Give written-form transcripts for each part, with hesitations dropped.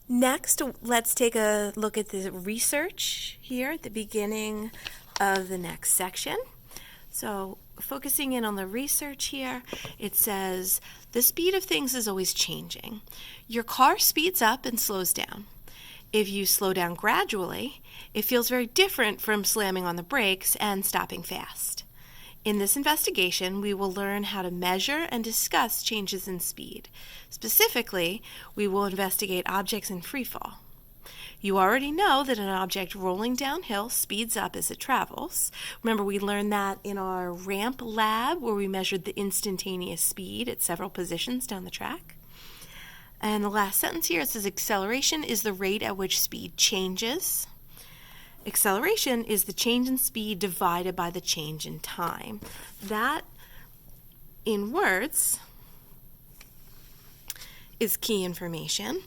Next, let's take a look at the research here at the beginning of the next section. So focusing in on the research here, it says the speed of things is always changing. Your car speeds up and slows down. If you slow down gradually, it feels very different from slamming on the brakes and stopping fast. In this investigation, we will learn how to measure and discuss changes in speed. Specifically, we will investigate objects in freefall. You already know that an object rolling downhill speeds up as it travels. Remember, we learned that in our ramp lab where we measured the instantaneous speed at several positions down the track. And the last sentence here, it says acceleration is the rate at which speed changes. Acceleration is the change in speed divided by the change in time. That, in words, is key information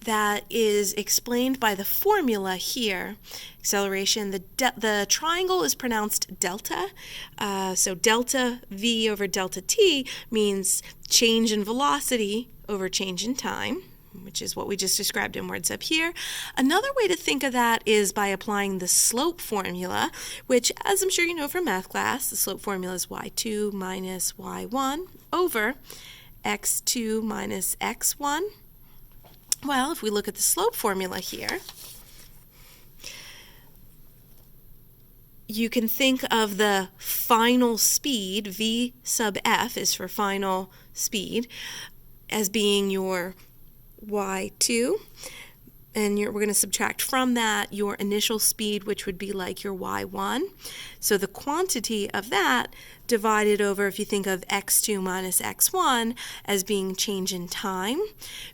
that is explained by the formula here. Acceleration, the triangle is pronounced delta. So delta V over delta T means change in velocity over change in time, which is what we just described in words up here. Another way to think of that is by applying the slope formula, which, as I'm sure you know from math class, the slope formula is y2 minus y1 over x2 minus x1. Well, if we look at the slope formula here, you can think of the final speed, v sub f is for final speed, as being your y2, and we're going to subtract from that your initial speed, which would be like your y1. So the quantity of that divided over, if you think of x2 minus x1 as being change in time,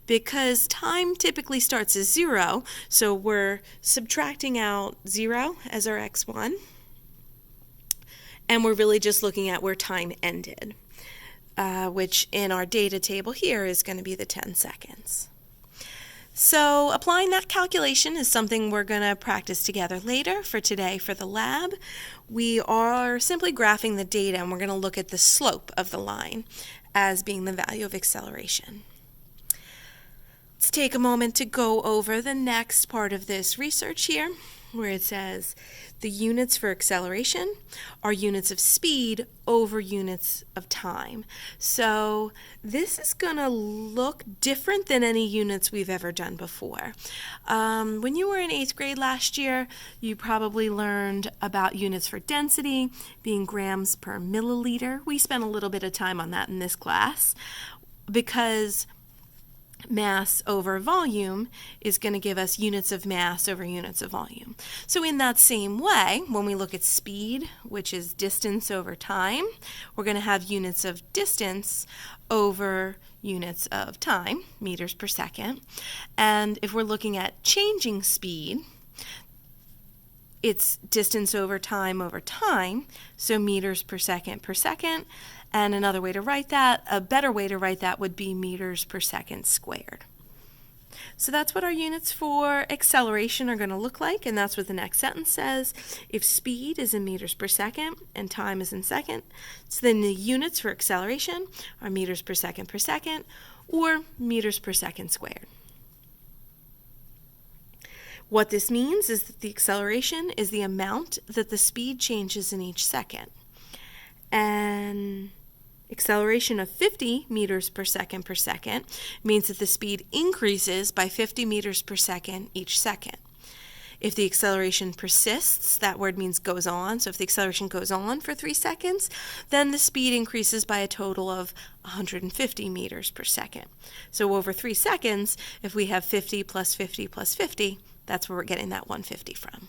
because time typically starts as 0, so we're subtracting out 0 as our x1, and we're really just looking at where time ended, which in our data table here is going to be the 10 seconds. So applying that calculation is something we're going to practice together later. For today, for the lab, we are simply graphing the data, and we're going to look at the slope of the line as being the value of acceleration. Let's take a moment to go over the next part of this research here, where it says the units for acceleration are units of speed over units of time. So this is going to look different than any units we've ever done before. When you were in 8th grade last year, you probably learned about units for density being grams per milliliter. We spent a little bit of time on that in this class because mass over volume is going to give us units of mass over units of volume. So in that same way, when we look at speed, which is distance over time, we're going to have units of distance over units of time, meters per second. And if we're looking at changing speed, it's distance over time, so meters per second per second. And another way to write that, a better way to write that would be meters per second squared. So that's what our units for acceleration are going to look like, and that's what the next sentence says. If speed is in meters per second and time is in seconds, so then the units for acceleration are meters per second or meters per second squared. What this means is that the acceleration is the amount that the speed changes in each second. And acceleration of 50 meters per second means that the speed increases by 50 meters per second each second. If the acceleration persists, that word means goes on, so if the acceleration goes on for 3 seconds, then the speed increases by a total of 150 meters per second. So over 3 seconds, if we have 50 plus 50 plus 50, that's where we're getting that 150 from.